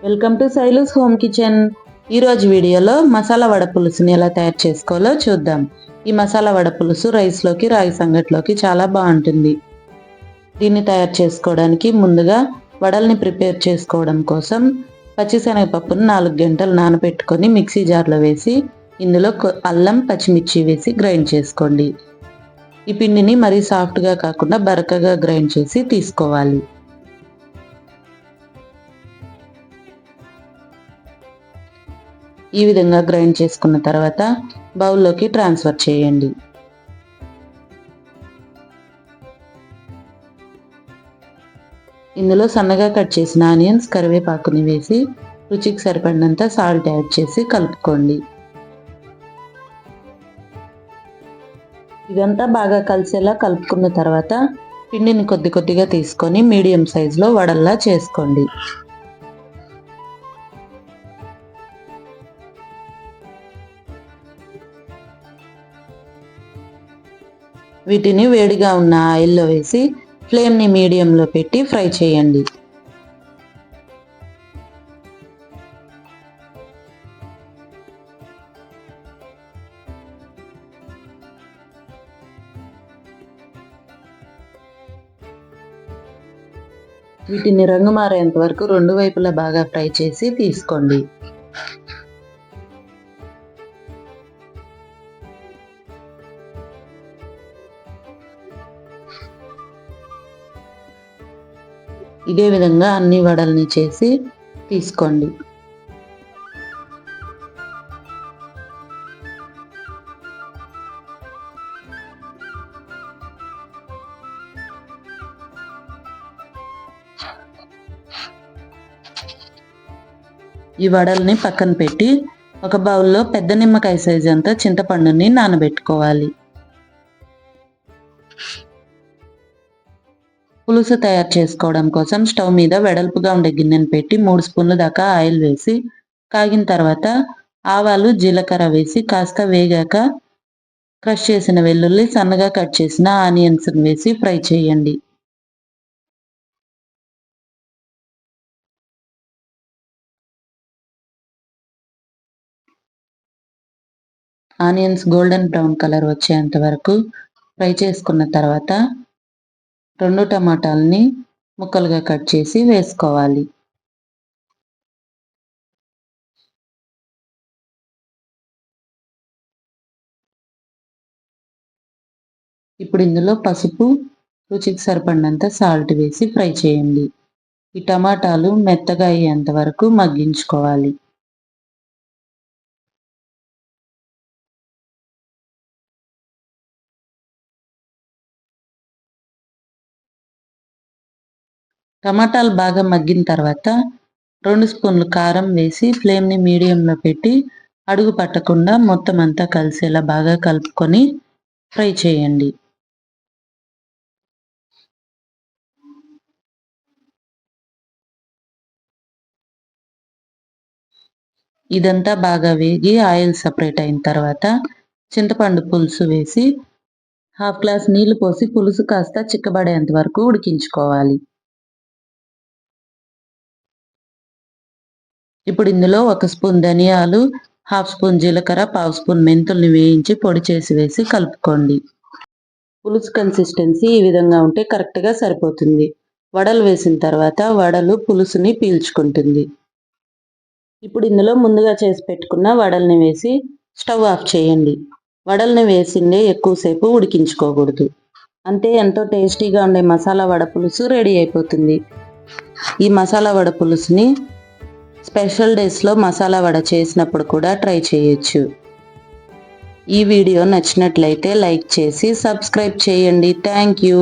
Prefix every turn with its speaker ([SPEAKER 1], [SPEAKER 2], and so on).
[SPEAKER 1] Welcome to Shailu's home kitchen. ఈరోజు వీడియోలో మసాలా వడ పులుసుని ఎలా తయారు చేసుకోవాలో చూద్దాం. ఈ మసాలా వడ పులుసు రైస్లోకి రాగి సంగట్లోకి చాలా బాగుంటుంది. దీన్ని తయారు చేసుకోవడానికి ముందుగా వడల్ని ప్రిపేర్ చేసుకోవడం కోసం పచ్చిశనగపప్పును 4 గంటలు నానబెట్టుకొని మిక్సీ జార్లో వేసి ఇందులో అల్లం పచ్చిమిర్చి వేసి గ్రైండ్ చేసుకోండి. ఈ పిండిని మరీ సాఫ్ట్గా కాకుండా బరకగా గ్రైండ్ చేసి తీసుకోవాలి. ఈ విధంగా గ్రైండ్ చేసుకున్న తర్వాత బౌల్లోకి ట్రాన్స్ఫర్ చేయండి. ఇందులో సన్నగా కట్ చేసిన ఆనియన్స్, కరివేపాకుని వేసి రుచికి సరిపడినంత సాల్ట్ యాడ్ చేసి కలుపుకోండి. ఇదంతా బాగా కలిసేలా కలుపుకున్న తర్వాత పిండిని కొద్ది కొద్దిగా తీసుకొని మీడియం సైజులో వడల్లా చేసుకోండి. వీటిని వేడిగా ఉన్న ఆయిల్లో వేసి ఫ్లేమ్ని మీడియంలో పెట్టి ఫ్రై చేయండి. వీటిని రంగు మారేంత వరకు రెండు వైపులా బాగా ఫ్రై చేసి తీసుకోండి. ఇదే విధంగా అన్ని వడల్ని చేసి తీసుకోండి. ఈ వడల్ని పక్కన పెట్టి ఒక బౌల్లో పెద్ద నిమ్మకాయ సైజు అంతా చింతపండుని నానబెట్టుకోవాలి. పులుసు తయారు చేసుకోవడం కోసం స్టవ్ మీద వెడల్పుగా ఉండే గిన్నెను పెట్టి 3 స్పూన్ల దాకా ఆయిల్ వేసి కాగిన తర్వాత ఆవాలు, జీలకర్ర వేసి కాస్త వేగాక క్రష్ చేసిన వెల్లుల్లి, సన్నగా కట్ చేసిన ఆనియన్స్ వేసి ఫ్రై చేయండి. ఆనియన్స్ గోల్డెన్ బ్రౌన్ కలర్ వచ్చేంత వరకు ఫ్రై చేసుకున్న తర్వాత 2 టమాటాలని ముక్కలుగా కట్ చేసి వేసుకోవాలి. ఇప్పుడు ఇందులో పసుపు, రుచికి సరిపడినంత సాల్ట్ వేసి ఫ్రై చేయండి. ఈ టమాటాలు మెత్తగా అయ్యేంత వరకు మగ్గించుకోవాలి. టమాటాలు బాగా మగ్గిన తర్వాత 2 స్పూన్లు కారం వేసి ఫ్లేమ్ని మీడియంలో పెట్టి అడుగు పట్టకుండా మొత్తం అంతా కలిసేలా బాగా కలుపుకొని ఫ్రై చేయండి. ఇదంతా బాగా వేగి ఆయిల్ సపరేట్ అయిన తర్వాత చింతపండు పులుసు వేసి 1/2 గ్లాస్ నీళ్లు పోసి పులుసు కాస్త చిక్కబడేంత వరకు ఉడికించుకోవాలి. ఇప్పుడు ఇందులో 1 స్పూన్ ధనియాలు, 1/2 స్పూన్ జీలకర్ర, 1/2 స్పూన్ మెంతుల్ని వేయించి పొడి చేసి వేసి కలుపుకోండి. పులుసు కన్సిస్టెన్సీ ఈ విధంగా ఉంటే కరెక్ట్గా సరిపోతుంది. వడలు వేసిన తర్వాత వడలు పులుసుని పీల్చుకుంటుంది. ఇప్పుడు ఇందులో ముందుగా చేసి పెట్టుకున్న వడల్ని వేసి స్టవ్ ఆఫ్ చేయండి. వడల్ని వేసిందే ఎక్కువసేపు ఉడికించుకోకూడదు. అంతే, ఎంతో టేస్టీగా ఉండే మసాలా వడ పులుసు రెడీ అయిపోతుంది. ఈ మసాలా వడ పులుసుని స్పెషల్ డేస్లో మసాలా వడ చేసినప్పుడు కూడా ట్రై చేయొచ్చు. ఈ వీడియో నచ్చినట్లయితే లైక్ చేసి సబ్స్క్రైబ్ చేయండి. Thank you.